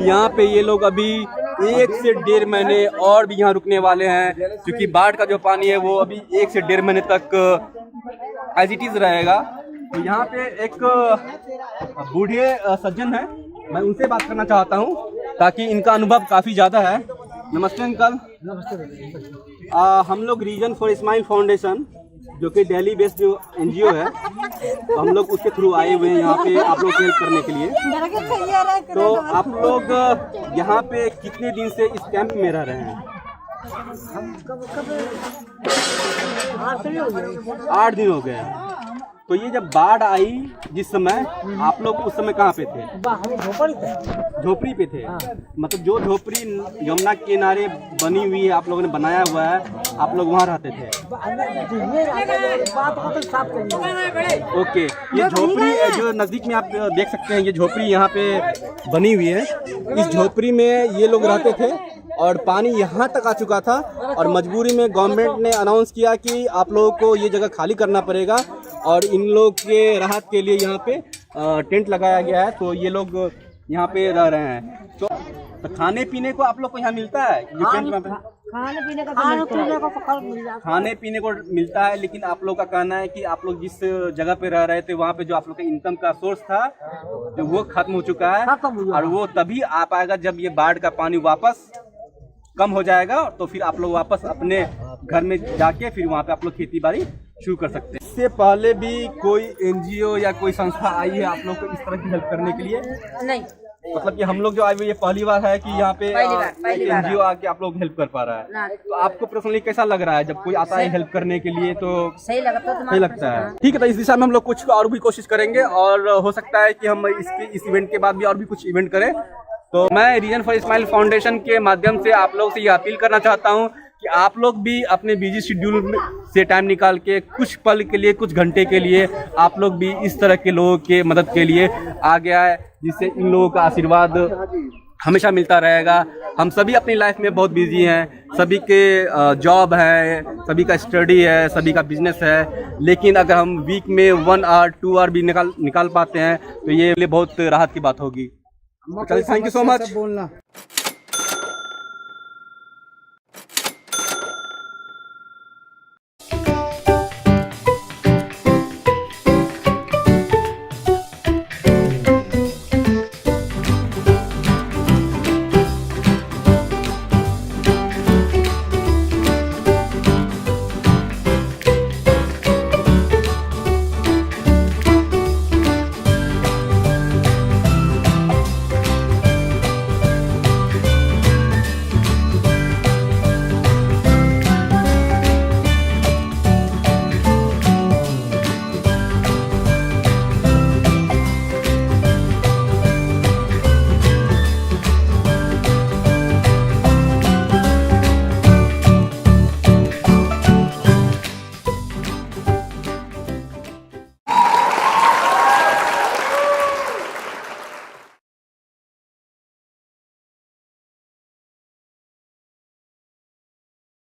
यहाँ पे ये लोग अभी 1 से 1.5 महीने और भी यहाँ रुकने वाले हैं, क्योंकि बाढ़ का जो पानी है वो अभी 1 से 1.5 महीने तक एज इट इज रहेगा। तो यहाँ पे एक बूढ़े सज्जन है, मैं उनसे बात करना चाहता हूँ ताकि इनका अनुभव काफ़ी ज़्यादा है। नमस्ते अंकल। नमस्ते। हम लोग रीजन फॉर स्माइल फाउंडेशन, जो कि दिल्ली बेस्ड जो NGO है, तो हम लोग उसके थ्रू आए हुए हैं यहाँ पे आप लोग हेल्प करने के लिए। तो आप लोग यहाँ पे कितने दिन से इस कैंप में रह रहे हैं? 8 दिन हो गए। तो ये जब बाढ़ आई जिस समय, आप लोग उस समय कहाँ पे थे? झोपड़ी पे थे। मतलब जो झोपड़ी यमुना के किनारे बनी हुई है, आप लोगों ने बनाया हुआ है, आप लोग वहाँ रहते थे। ओके, ये झोपड़ी जो नज़दीक में आप देख सकते हैं, ये झोपड़ी यहाँ पे बनी हुई है। इस झोपड़ी में ये लोग रहते थे और पानी यहाँ तक आ चुका था और मजबूरी में गवर्नमेंट ने अनाउंस किया कि आप लोगों को ये जगह खाली करना पड़ेगा और इन लोग के राहत के लिए यहाँ पे टेंट लगाया गया है। तो ये लोग यहाँ पे रह रहे हैं। तो खाने पीने को आप लोग को यहाँ मिलता है? खाने पीने को मिलता है, लेकिन आप लोग का कहना है कि आप लोग जिस जगह पे रह रहे थे वहाँ पे जो आप लोग का इनकम का सोर्स था, जो वो खत्म हो चुका है और वो तभी आ पाएगा जब ये बाढ़ का पानी वापस कम हो जाएगा। तो फिर आप लोग वापस अपने घर में जाके फिर वहाँ पे आप लोग खेती बाड़ी शुरू कर सकते हैं। इससे पहले भी कोई NGO या कोई संस्था आई है आप लोग को इस तरह की हेल्प करने के लिए? नहीं, मतलब कि हम लोग जो आए हुए ये पहली बार है कि यहाँ पे NGO आके आप लोग हेल्प कर पा रहा है। तो आपको पर्सनली कैसा लग रहा है जब कोई आता है हेल्प करने के लिए? तो सही लगता है। ठीक है, तो इस दिशा में हम लोग कुछ और भी कोशिश करेंगे और हो सकता है कि हम इस इवेंट के बाद भी और भी कुछ इवेंट करें। तो मैं रीजन फॉर स्माइल फाउंडेशन के माध्यम से आप लोग से ये अपील करना चाहता हूँ कि आप लोग भी अपने बिजी शेड्यूल से टाइम निकाल के कुछ पल के लिए, कुछ घंटे के लिए आप लोग भी इस तरह के लोगों के मदद के लिए आगे आए, जिससे इन लोगों का आशीर्वाद हमेशा मिलता रहेगा। हम सभी अपनी लाइफ में बहुत बिजी हैं, सभी के जॉब है, सभी का स्टडी है, सभी का बिजनेस है, लेकिन अगर हम वीक में 1 आवर 2 आवर भी निकाल पाते हैं तो ये बहुत राहत की बात होगी। Thank you so much.